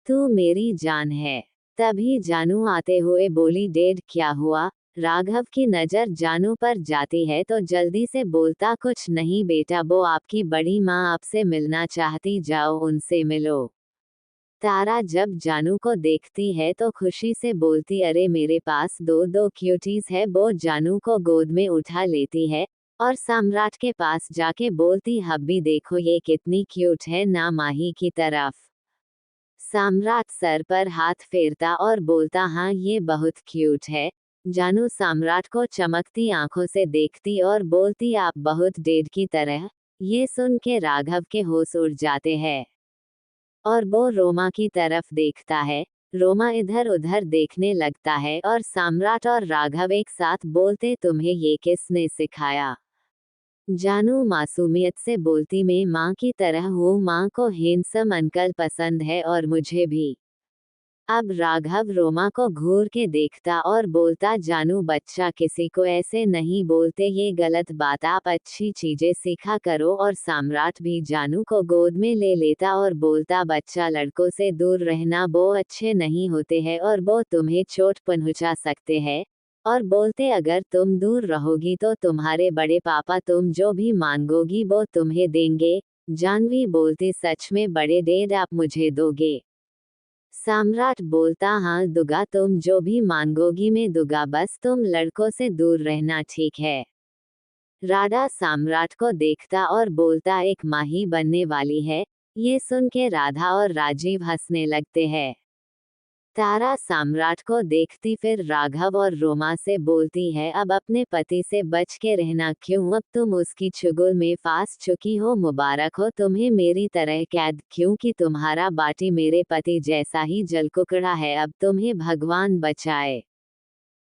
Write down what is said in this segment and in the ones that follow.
तू मेरी जान है। तभी जानू आते हुए बोली, डैड क्या हुआ? राघव की नजर जानू पर जाती है तो जल्दी से बोलता, कुछ नहीं बेटा, वो आपकी बड़ी माँ आपसे मिलना चाहती, जाओ उनसे मिलो। तारा जब जानू को देखती है तो खुशी से बोलती, अरे मेरे पास दो दो क्यूटीज है। वो जानू को गोद में उठा लेती है और सम्राट के पास जाके बोलती, हब्बी देखो ये कितनी क्यूट है ना, माही की तरफ। सम्राट सर पर हाथ फेरता और बोलता, हाँ ये बहुत क्यूट है। जानू सम्राट को चमकती आंखों से देखती और बोलती, आप बहुत डेड की तरह। ये सुन के राघव के होश उड़ जाते हैं और वो रोमा की तरफ देखता है। रोमा इधर उधर देखने लगता है और सम्राट और राघव एक साथ बोलते, तुम्हें ये किसने सिखाया? जानू मासूमियत से बोलती, मैं माँ की तरह हूँ, माँ को हैंडसम अंकल पसंद है और मुझे भी। अब राघव रोमा को घूर के देखता और बोलता, जानू बच्चा किसी को ऐसे नहीं बोलते, ये गलत बात, आप अच्छी चीजें सीखा करो। और सम्राट भी जानू को गोद में ले लेता और बोलता, बच्चा लड़कों से दूर रहना, वो अच्छे नहीं होते हैं और वो तुम्हें चोट पहुंचा सकते हैं। और बोलते, अगर तुम दूर रहोगी तो तुम्हारे बड़े पापा तुम जो भी मांगोगी वो तुम्हें देंगे। जानवी बोलती, सच में बड़े डैड आप मुझे दोगे? सम्राट बोलता, हाँ दूंगा, तुम जो भी मांगोगी मैं दूंगा, बस तुम लड़कों से दूर रहना, ठीक है? राधा सम्राट को देखता और बोलता, एक माही बनने वाली है। ये सुन के राधा और राजीव हंसने लगते हैं। तारा सम्राट को देखती फिर राघव और रोमा से बोलती है, अब अपने पति से बच के रहना, क्यों अब तुम उसकी चुगल में फांस चुकी हो, मुबारक हो तुम्हें मेरी तरह कैद, क्योंकि तुम्हारा बाटी मेरे पति जैसा ही जलकुकड़ा है, अब तुम्हें भगवान बचाए।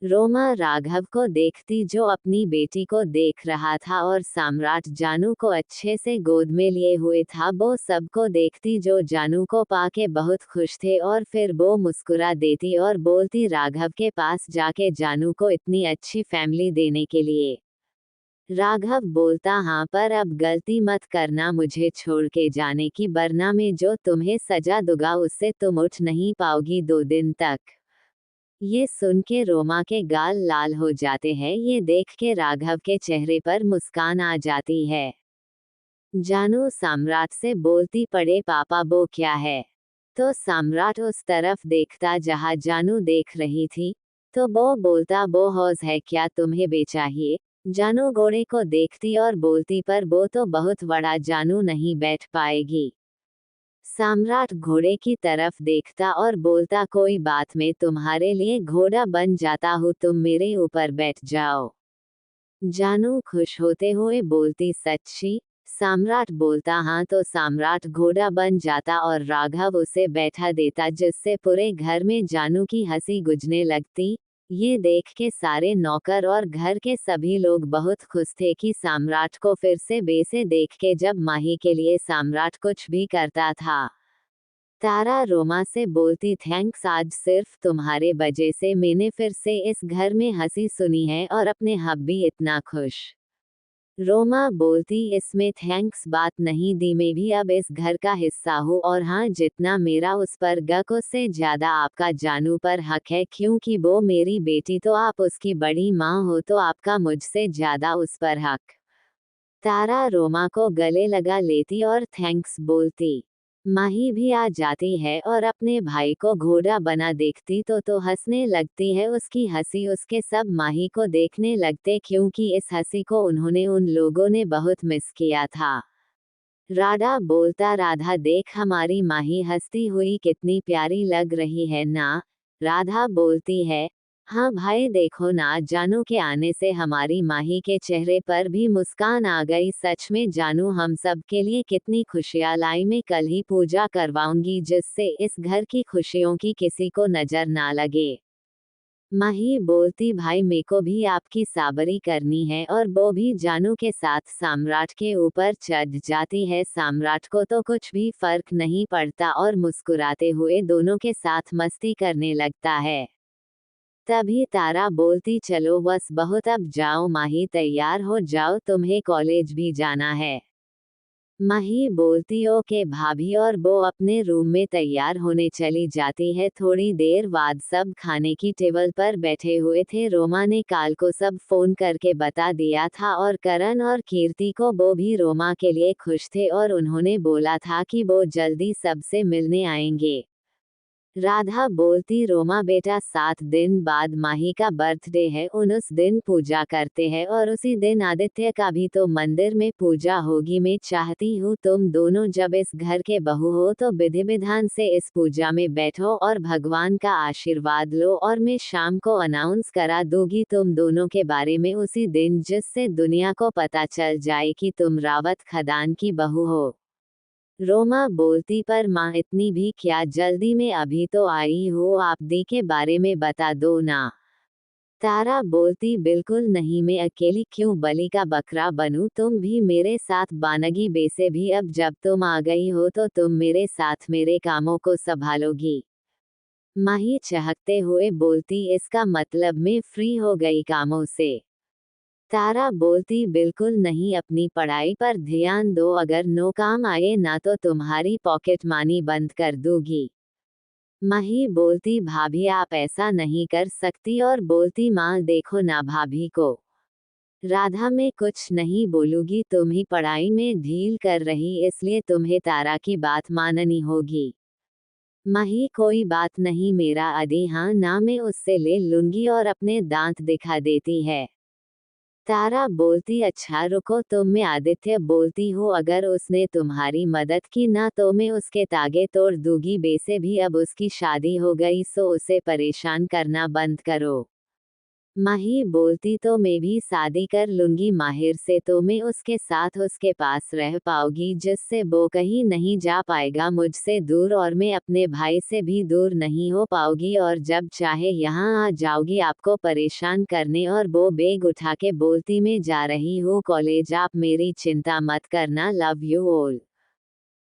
रोमा राघव को देखती जो अपनी बेटी को देख रहा था और सम्राट जानू को अच्छे से गोद में लिए हुए था, वो सबको देखती जो जानू को पाके बहुत खुश थे और फिर वो मुस्कुरा देती और बोलती, राघव के पास जाके जानू को इतनी अच्छी फैमिली देने के लिए। राघव बोलता, हाँ पर अब गलती मत करना मुझे छोड़ के जाने की, वरना मैं जो तुम्हें सजा दूंगा उससे तुम उठ नहीं पाओगी 2 दिन तक। ये सुन के रोमा के गाल लाल हो जाते हैं, ये देख के राघव के चेहरे पर मुस्कान आ जाती है। जानू सम्राट से बोलती, पड़े पापा वो क्या है? तो सम्राट उस तरफ देखता जहाँ जानू देख रही थी, तो वो बोलता, वो हौज है क्या तुम्हें बेचाहिए? जानू घोड़े को देखती और बोलती, पर वो तो बहुत बड़ा, जानू नहीं बैठ पाएगी। सम्राट घोड़े की तरफ देखता और बोलता, कोई बात, मैं तुम्हारे लिए घोड़ा बन जाता हूँ, तुम मेरे ऊपर बैठ जाओ। जानू खुश होते हुए बोलती, सच्ची? सम्राट बोलता, हाँ, तो सम्राट घोड़ा बन जाता और राघव उसे बैठा देता, जिससे पूरे घर में जानू की हंसी गुजने लगती। ये देख के सारे नौकर और घर के सभी लोग बहुत खुश थे कि सम्राट को फिर से बेसे देख के, जब माही के लिए सम्राट कुछ भी करता था। तारा रोमा से बोलती, थैंक्स, आज सिर्फ तुम्हारे वजह से मैंने फिर से इस घर में हंसी सुनी है और अपने हब्बी इतना खुश। रोमा बोलती, इसमें थैंक्स बात नहीं दी, मैं भी अब इस घर का हिस्सा हूँ और हाँ, जितना मेरा उस पर हक उससे ज्यादा आपका जानू पर हक है, क्योंकि वो मेरी बेटी, तो आप उसकी बड़ी माँ हो, तो आपका मुझसे ज्यादा उस पर हक। तारा रोमा को गले लगा लेती और थैंक्स बोलती। माही भी आ जाती है और अपने भाई को घोड़ा बना देखती तो हंसने लगती है, उसकी हंसी उसके सब माही को देखने लगते, क्योंकि इस हंसी को उन्होंने उन लोगों ने बहुत मिस किया था। राधा बोलता, राधा देख हमारी माही हंसती हुई कितनी प्यारी लग रही है ना? राधा बोलती है, हाँ भाई देखो ना, जानू के आने से हमारी माही के चेहरे पर भी मुस्कान आ गई, सच में जानू हम सब के लिए कितनी खुशियां लाई, मैं कल ही पूजा करवाऊंगी जिससे इस घर की खुशियों की किसी को नजर ना लगे। माही बोलती, भाई मेको भी आपकी साबरी करनी है और वो भी जानू के साथ सम्राट के ऊपर चढ़ जाती है। सम्राट को तो कुछ भी फर्क नहीं पड़ता और मुस्कुराते हुए दोनों के साथ मस्ती करने लगता है। तभी तारा बोलती, चलो बस बहुत, अब जाओ माही, तैयार हो जाओ, तुम्हें कॉलेज भी जाना है। माही बोलती ओके भाभी और वो अपने रूम में तैयार होने चली जाती है। थोड़ी देर बाद सब खाने की टेबल पर बैठे हुए थे। रोमा ने काल को सब फोन करके बता दिया था और करण और कीर्ति को वो भी रोमा के लिए खुश थे और उन्होंने बोला था कि वो जल्दी सबसे मिलने आएंगे। राधा बोलती रोमा बेटा 7 दिन बाद माही का बर्थडे है, उस दिन पूजा करते हैं और उसी दिन आदित्य का भी तो मंदिर में पूजा होगी। मैं चाहती हूँ तुम दोनों जब इस घर के बहू हो तो विधि विधान से इस पूजा में बैठो और भगवान का आशीर्वाद लो और मैं शाम को अनाउंस करा दूंगी तुम दोनों के बारे में उसी दिन, जिससे दुनिया को पता चल जाए कि तुम रावत खदान की बहू हो। रोमा बोलती पर माँ इतनी भी क्या जल्दी में, अभी तो आई हो, आप दी के बारे में बता दो ना। तारा बोलती बिल्कुल नहीं, मैं अकेली क्यों बलि का बकरा बनूं, तुम भी मेरे साथ बानगी बेसे भी अब जब तुम आ गई हो तो तुम मेरे साथ मेरे कामों को संभालोगी। माही चहकते हुए बोलती इसका मतलब मैं फ्री हो गई कामों से। तारा बोलती बिल्कुल नहीं, अपनी पढ़ाई पर ध्यान दो, अगर नो काम आए ना तो तुम्हारी पॉकेट मनी बंद कर दूंगी। माही बोलती भाभी आप ऐसा नहीं कर सकती और बोलती माँ देखो ना भाभी को। राधा मैं कुछ नहीं बोलूंगी, तुम ही पढ़ाई में ढील कर रही इसलिए तुम्हें तारा की बात माननी होगी। माही कोई बात नहीं, मेरा अदी हाँ ना मैं उससे ले लूंगी और अपने दांत दिखा देती है। तारा बोलती अच्छा रुको, तुम मैं आदित्य बोलती हूँ अगर उसने तुम्हारी मदद की ना तो मैं उसके तागे तोड़ दूंगी, बेसे भी अब उसकी शादी हो गई सो उसे परेशान करना बंद करो। माही बोलती तो मैं भी शादी कर लूंगी माहिर से, तो मैं उसके साथ उसके पास रह पाऊंगी जिससे वो कहीं नहीं जा पाएगा मुझसे दूर और मैं अपने भाई से भी दूर नहीं हो पाऊंगी और जब चाहे यहाँ आ जाऊंगी आपको परेशान करने। और वो बैग उठा के बोलती मैं जा रही हूँ कॉलेज, आप मेरी चिंता मत करना, लव यू ऑल।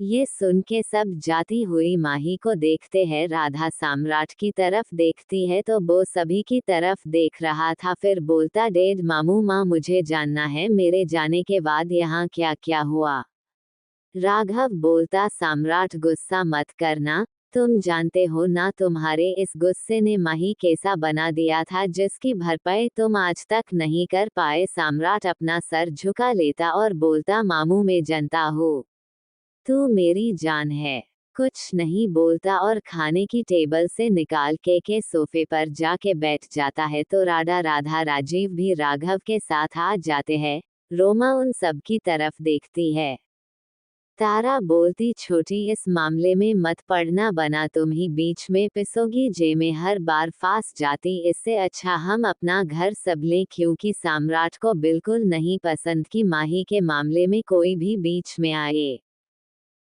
ये सुन के सब जाती हुई माही को देखते हैं। राधा सम्राट की तरफ देखती है तो वो सभी की तरफ देख रहा था, फिर बोलता डेड मामू माँ मुझे जानना है मेरे जाने के बाद यहाँ क्या क्या हुआ। राघव बोलता सम्राट गुस्सा मत करना, तुम जानते हो ना तुम्हारे इस गुस्से ने माही कैसा बना दिया था जिसकी भरपाई तुम आज तक नहीं कर पाए। सम्राट अपना सर झुका लेता और बोलता मामू मैं जानता हूँ, तू मेरी जान है। कुछ नहीं बोलता और खाने की टेबल से निकाल के सोफे पर जाके बैठ जाता है तो राधा राजीव भी राघव के साथ आ जाते हैं। रोमा उन सब की तरफ देखती है। तारा बोलती छोटी इस मामले में मत पड़ना, बना तुम ही बीच में पिसोगी जे में हर बार फांस जाती, इससे अच्छा हम अपना घर सब लें क्योंकि सम्राट को बिल्कुल नहीं पसंद कि माही के मामले में कोई भी बीच में आए।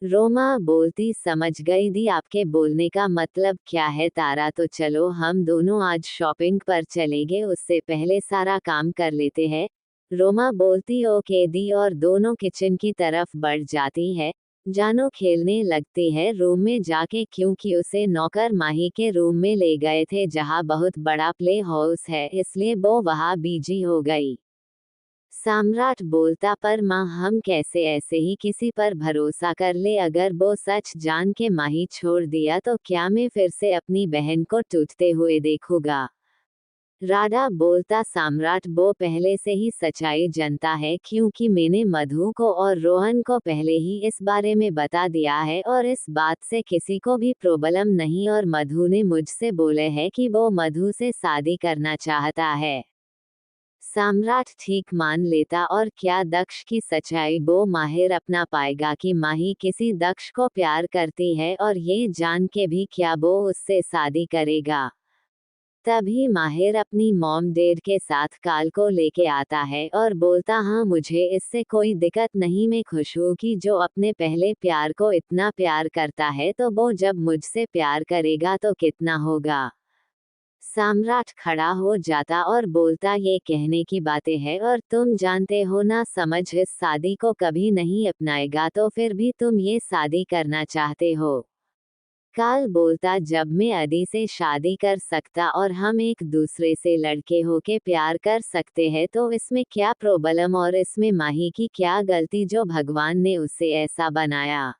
रोमा बोलती समझ गई दी, आपके बोलने का मतलब क्या है तारा, तो चलो हम दोनों आज शॉपिंग पर चलेंगे, उससे पहले सारा काम कर लेते हैं। रोमा बोलती ओके दी और दोनों किचन की तरफ बढ़ जाती है। जानो खेलने लगती है रूम में जाके क्योंकि उसे नौकर माही के रूम में ले गए थे जहाँ बहुत बड़ा प्ले हाउस है, इसलिए वो वहाँ बिजी हो गई। सम्राट बोलता पर माँ हम कैसे ऐसे ही किसी पर भरोसा कर ले, अगर वो सच जान के माही छोड़ दिया तो क्या मैं फिर से अपनी बहन को टूटते हुए देखूंगा। राधा बोलता सम्राट वो पहले से ही सच्चाई जानता है क्योंकि मैंने मधु को और रोहन को पहले ही इस बारे में बता दिया है और इस बात से किसी को भी प्रॉब्लम नहीं और मधु ने मुझसे बोले है कि वो मधु से शादी करना चाहता है। सम्राट ठीक मान लेता और क्या दक्ष की सच्चाई वो माहिर अपना पाएगा कि माही किसी दक्ष को प्यार करती है और ये जान के भी क्या वो उससे शादी करेगा। तभी माहिर अपनी मॉम डैड के साथ काल को लेके आता है और बोलता हाँ मुझे इससे कोई दिक्कत नहीं, मैं खुश हूँ कि जो अपने पहले प्यार को इतना प्यार करता है तो वो जब मुझसे प्यार करेगा तो कितना होगा। सम्राट खड़ा हो जाता और बोलता ये कहने की बातें हैं और तुम जानते हो ना समझ इस शादी को कभी नहीं अपनाएगा, तो फिर भी तुम ये शादी करना चाहते हो। काल बोलता, जब मैं अदी से शादी कर सकता और हम एक दूसरे से लड़के होके प्यार कर सकते हैं तो इसमें क्या प्रॉब्लम और इसमें माही की क्या गलती जो भगवान ने उसे ऐसा बनाया।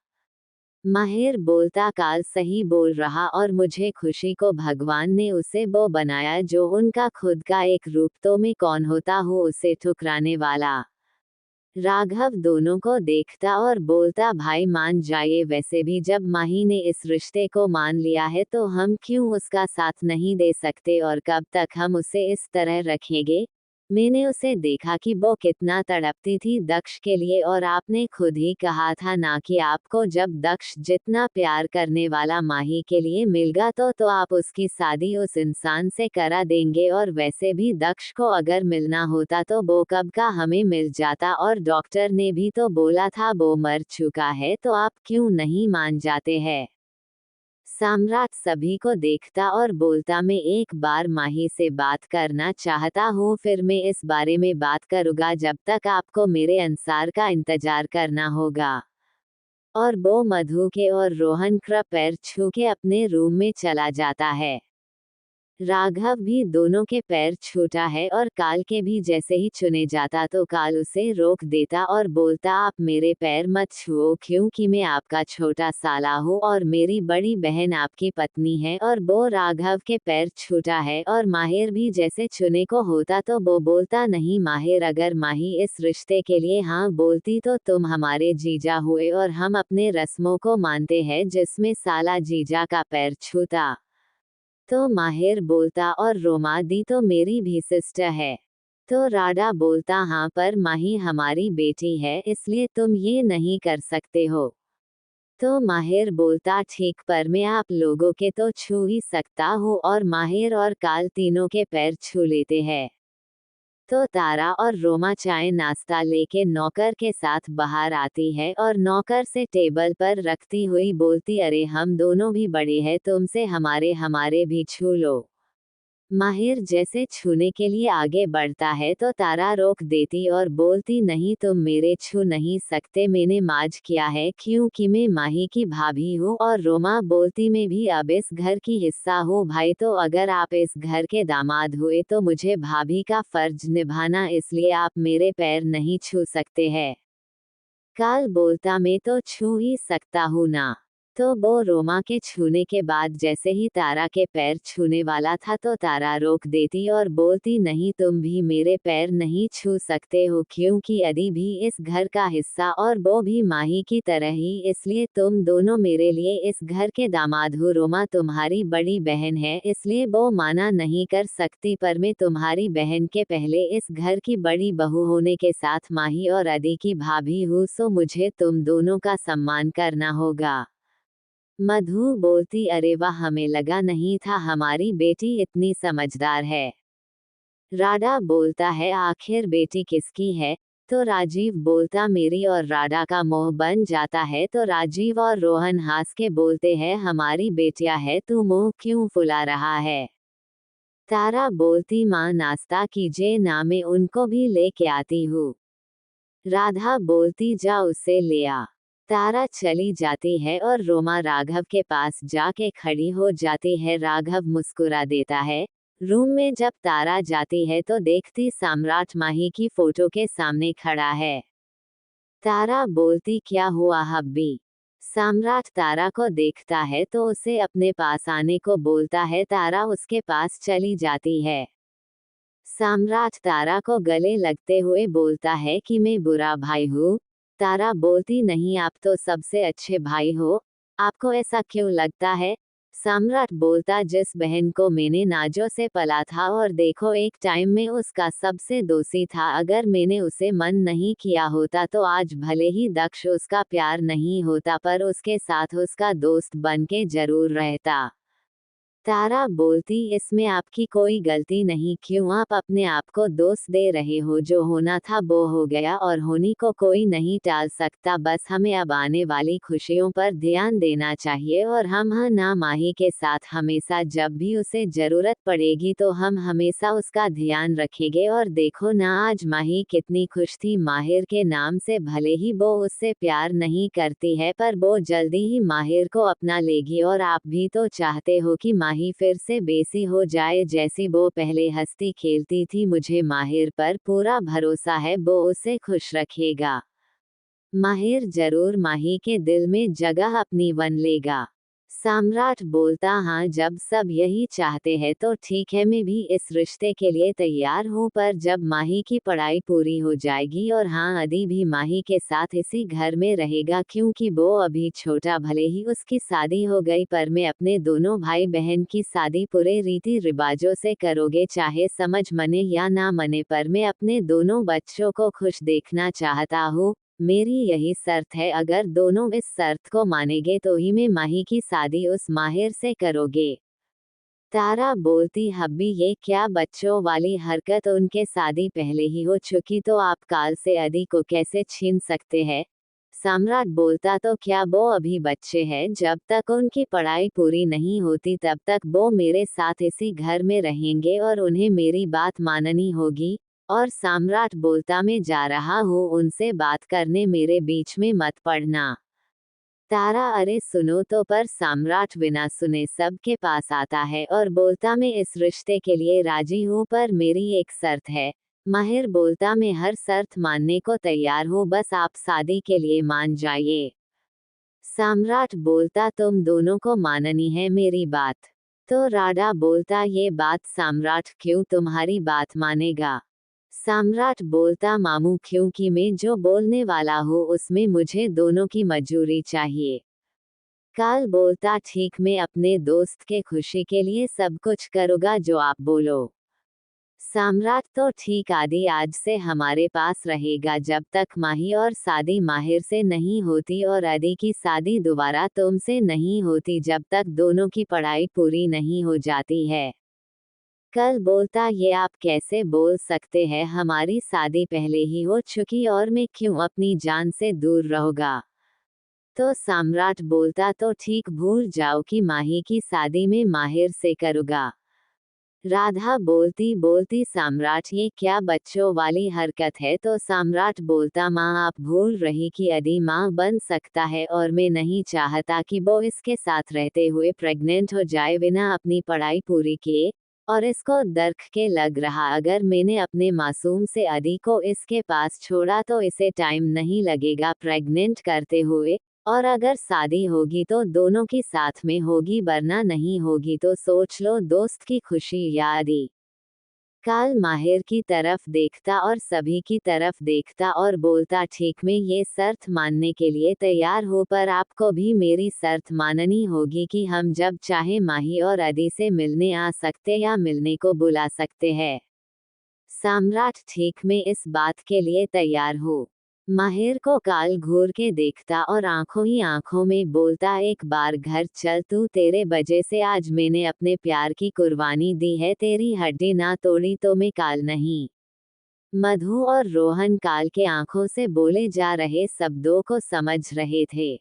माहिर बोलता, काल सही बोल रहा और मुझे खुशी को भगवान ने उसे वो बनाया जो उनका खुद का एक रूप तो मैं कौन होता हूँ उसे ठुकराने वाला। राघव दोनों को देखता और बोलता, भाई मान जाइए, वैसे भी जब माही ने इस रिश्ते को मान लिया है तो हम क्यों उसका साथ नहीं दे सकते और कब तक हम उसे इस तरह रखेंगे। मैंने उसे देखा कि वो कितना तड़पती थी दक्ष के लिए और आपने खुद ही कहा था ना कि आपको जब दक्ष जितना प्यार करने वाला माही के लिए मिलगा तो आप उसकी शादी उस इंसान से करा देंगे और वैसे भी दक्ष को अगर मिलना होता तो वो कब का हमें मिल जाता और डॉक्टर ने भी तो बोला था वो मर चुका है तो आप क्यों नहीं मान जाते हैं। सम्राट सभी को देखता और बोलता, मैं एक बार माही से बात करना चाहता हूँ, फिर मैं इस बारे में बात करूँगा, जब तक आपको मेरे अंसार का इंतजार करना होगा। और वो मधु के और रोहन का पैर छू के अपने रूम में चला जाता है। राघव भी दोनों के पैर छूटा है और काल के भी जैसे ही चुने जाता तो काल उसे रोक देता और बोलता, आप मेरे पैर मत छुओ क्योंकि मैं आपका छोटा साला हूँ और मेरी बड़ी बहन आपकी पत्नी है। और वो राघव के पैर छूटा है और माहिर भी जैसे चुने को होता तो वो बोलता, नहीं माहिर, अगर माही इस रिश्ते के लिए हाँ बोलती तो तुम हमारे जीजा हुए और हम अपने रस्मों को मानते हैं जिसमें साला जीजा का पैर छूता। तो माहिर बोलता, और रोमा दी तो मेरी भी सिस्टर है। तो राडा बोलता, हाँ पर माही हमारी बेटी है इसलिए तुम ये नहीं कर सकते हो। तो माहिर बोलता, ठीक, पर मैं आप लोगों के तो छू ही सकता हूँ। और माहिर और काल तीनों के पैर छू लेते हैं। तो तारा और रोमा चाय नाश्ता लेके नौकर के साथ बाहर आती है और नौकर से टेबल पर रखती हुई बोलती, अरे हम दोनों भी बड़े हैं तुमसे, हमारे हमारे भी छू लो। माहिर जैसे छूने के लिए आगे बढ़ता है तो तारा रोक देती और बोलती, नहीं तुम मेरे छू नहीं सकते, मैंने माज किया है क्योंकि मैं माही की भाभी हूँ। और रोमा बोलती, मैं भी अब इस घर की हिस्सा हूँ भाई, तो अगर आप इस घर के दामाद हुए तो मुझे भाभी का फर्ज निभाना, इसलिए आप मेरे पैर नहीं छू सकते हैं। काल बोलता, मैं तो छू ही सकता हूँ ना। तो वो रोमा के छूने के बाद जैसे ही तारा के पैर छूने वाला था तो तारा रोक देती और बोलती, नहीं तुम भी मेरे पैर नहीं छू सकते हो क्योंकि अदी भी इस घर का हिस्सा और वो भी माही की तरह ही, इसलिए तुम दोनों मेरे लिए इस घर के दामाद हो। रोमा तुम्हारी बड़ी बहन है इसलिए वो माना नहीं कर सकती, पर मैं तुम्हारी बहन के पहले इस घर की बड़ी बहू होने के साथ माही और अदी की भाभी हूँ, सो मुझे तुम दोनों का सम्मान करना होगा। मधु बोलती, अरे वाह, हमें लगा नहीं था हमारी बेटी इतनी समझदार है। राडा बोलता है, आखिर बेटी किसकी है। तो राजीव बोलता, मेरी। और राडा का मोह बन जाता है तो राजीव और रोहन हंस के बोलते हैं, हमारी बेटियां है, तू मुंह क्यों फुला रहा है। तारा बोलती, माँ नाश्ता कीजिए ना, मैं उनको भी लेके आती हूँ। राधा बोलती, जा उसे ले आ। तारा चली जाती है और रोमा राघव के पास जाके खड़ी हो जाती है। राघव मुस्कुरा देता है। रूम में जब तारा जाती है तो देखती सम्राट माही की फोटो के सामने खड़ा है। तारा बोलती, क्या हुआ हब्बी। सम्राट तारा को देखता है तो उसे अपने पास आने को बोलता है। तारा उसके पास चली जाती है। सम्राट तारा को गले लगते हुए बोलता है कि मैं बुरा भाई हूँ। तारा बोलती, नहीं, आप तो सबसे अच्छे भाई हो। आपको ऐसा क्यों लगता है। सम्राट बोलता, जिस बहन को मैंने नाजों से पला था और देखो एक टाइम में उसका सबसे दोषी था, अगर मैंने उसे मन नहीं किया होता तो आज भले ही दक्ष उसका प्यार नहीं होता पर उसके साथ उसका दोस्त बन के जरूर रहता। तारा बोलती, इसमें आपकी कोई गलती नहीं, क्यों आप अपने आप को दोष दे रहे हो, जो होना था वो हो गया और होनी को कोई नहीं टाल सकता, बस हमें अब आने वाली खुशियों पर ध्यान देना चाहिए और हम हाँ ना माही के साथ हमेशा, जब भी उसे जरूरत पड़ेगी तो हम हमेशा उसका ध्यान रखेंगे। और देखो ना आज माही कितनी खुश थी माहिर के नाम से, भले ही वो उससे प्यार नहीं करती है पर वो जल्दी ही माहिर को अपना लेगी। और आप भी तो चाहते हो कि माही फिर से बेसी हो जाए जैसी वो पहले हंसती खेलती थी, मुझे माहिर पर पूरा भरोसा है वो उसे खुश रखेगा। माहिर जरूर माही के दिल में जगह अपनी बन लेगा। सम्राट बोलता, हाँ जब सब यही चाहते हैं तो ठीक है, मैं भी इस रिश्ते के लिए तैयार हूँ, पर जब माही की पढ़ाई पूरी हो जाएगी और हाँ अदी भी माही के साथ इसी घर में रहेगा, क्योंकि वो अभी छोटा, भले ही उसकी शादी हो गई पर मैं अपने दोनों भाई बहन की शादी पूरे रीति रिवाजों से करोगे, चाहे समझ मने या ना मने, पर मैं अपने दोनों बच्चों को खुश देखना चाहता हूँ। मेरी यही शर्त है, अगर दोनों इस शर्त को मानेंगे तो ही मैं माही की शादी उस माहिर से करोगे। तारा बोलती, हब्बी ये क्या बच्चों वाली हरकत, उनके शादी पहले ही हो चुकी तो आप काल से अदी को कैसे छीन सकते हैं। सम्राट बोलता, तो क्या वो अभी बच्चे हैं, जब तक उनकी पढ़ाई पूरी नहीं होती तब तक वो मेरे साथ इसी घर में रहेंगे और उन्हें मेरी बात माननी होगी। और सम्राट बोलता, मैं जा रहा हूँ, उनसे बात करने, मेरे बीच में मत पड़ना। तारा, अरे सुनो तो, पर सम्राट बिना सुने सबके पास आता है और बोलता, मैं इस रिश्ते के लिए राजी हूँ पर मेरी एक शर्त है। माहिर बोलता, मैं हर शर्त मानने को तैयार हूँ, बस आप शादी के लिए मान जाइए। सम्राट बोलता, तुम दोनों को माननी है मेरी बात। तो राडा बोलता, ये बात सम्राट क्यों तुम्हारी बात मानेगा। सम्राट बोलता, मामू क्योंकि मैं जो बोलने वाला हूँ उसमें मुझे दोनों की मंजूरी चाहिए। काल बोलता, ठीक, मैं अपने दोस्त के खुशी के लिए सब कुछ करूँगा जो आप बोलो। सम्राट, तो ठीक, आदि आज से हमारे पास रहेगा जब तक माही और शादी माहिर से नहीं होती और आदि की शादी दोबारा तुमसे नहीं होती जब तक दोनों की पढ़ाई पूरी नहीं हो जाती है। कल बोलता, ये आप कैसे बोल सकते हैं, हमारी शादी पहले ही हो चुकी और मैं क्यों अपनी जान से दूर रहूंगा। तो सम्राट बोलता, तो ठीक, भूल जाओ कि माही की शादी में माहिर से करूँगा। राधा बोलती बोलती, सम्राट ये क्या बच्चों वाली हरकत है। तो सम्राट बोलता, माँ आप भूल रही कि अदी माँ बन सकता है और मैं नहीं चाहता कि वो इसके साथ रहते हुए प्रेग्नेंट हो जाए बिना अपनी पढ़ाई पूरी किए। और इसको दर्क के लग रहा, अगर मैंने अपने मासूम से अदी को इसके पास छोड़ा तो इसे टाइम नहीं लगेगा प्रेग्नेंट करते हुए। और अगर शादी होगी तो दोनों की साथ में होगी, वरना नहीं होगी, तो सोच लो दोस्त की खुशी या अदी। काल माहिर की तरफ देखता और सभी की तरफ देखता और बोलता, ठीक, मैं ये शर्त मानने के लिए तैयार हूँ, पर आपको भी मेरी शर्त माननी होगी कि हम जब चाहे माही और अदी से मिलने आ सकते या मिलने को बुला सकते हैं। सम्राट, ठीक, मैं इस बात के लिए तैयार हूँ। माहिर को काल घूर के देखता और आंखों ही आंखों में बोलता, एक बार घर चल, तू तेरे वजह से आज मैंने अपने प्यार की कुर्बानी दी है, तेरी हड्डी ना तोड़ी तो मैं काल नहीं। मधु और रोहन काल के आंखों से बोले जा रहे शब्दों को समझ रहे थे।